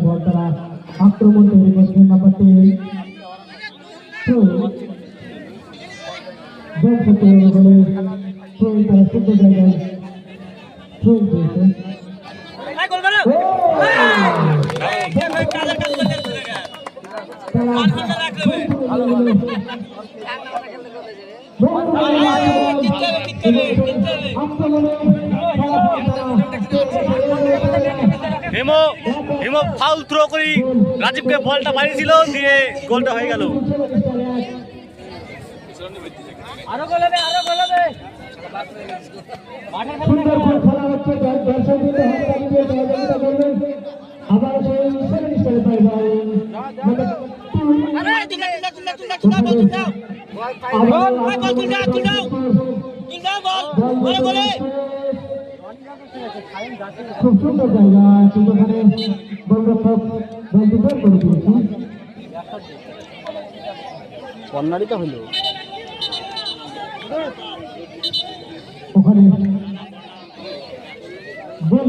বল তারা আক্রমণ তৈরি করছেন নাম্বার 3 বলে তারা শুদ্ধ জায়গায় পেয়েছেন হিমো ফাউল থ্রো করি রাজীবকে বলটা মারিয়েছিল দিয়ে গোলটা হয়ে গেল। আরো গোল হবে আরো গোল হবে সুন্দর খেলা হচ্ছে দর্শকদের হাততালি দিয়ে সহযোগিতা করবেন আবার সেই সেকেন্ড স্টাইল পাই ভাই আরে তুলা বল দাও বল তুল দাও বল বলে বলে খুব সুন্দর জায়গা সেখানে গোলরক্ষক বল ডিফেন্ড করে দিয়েছে কর্নারই তো হলো ওখানে বল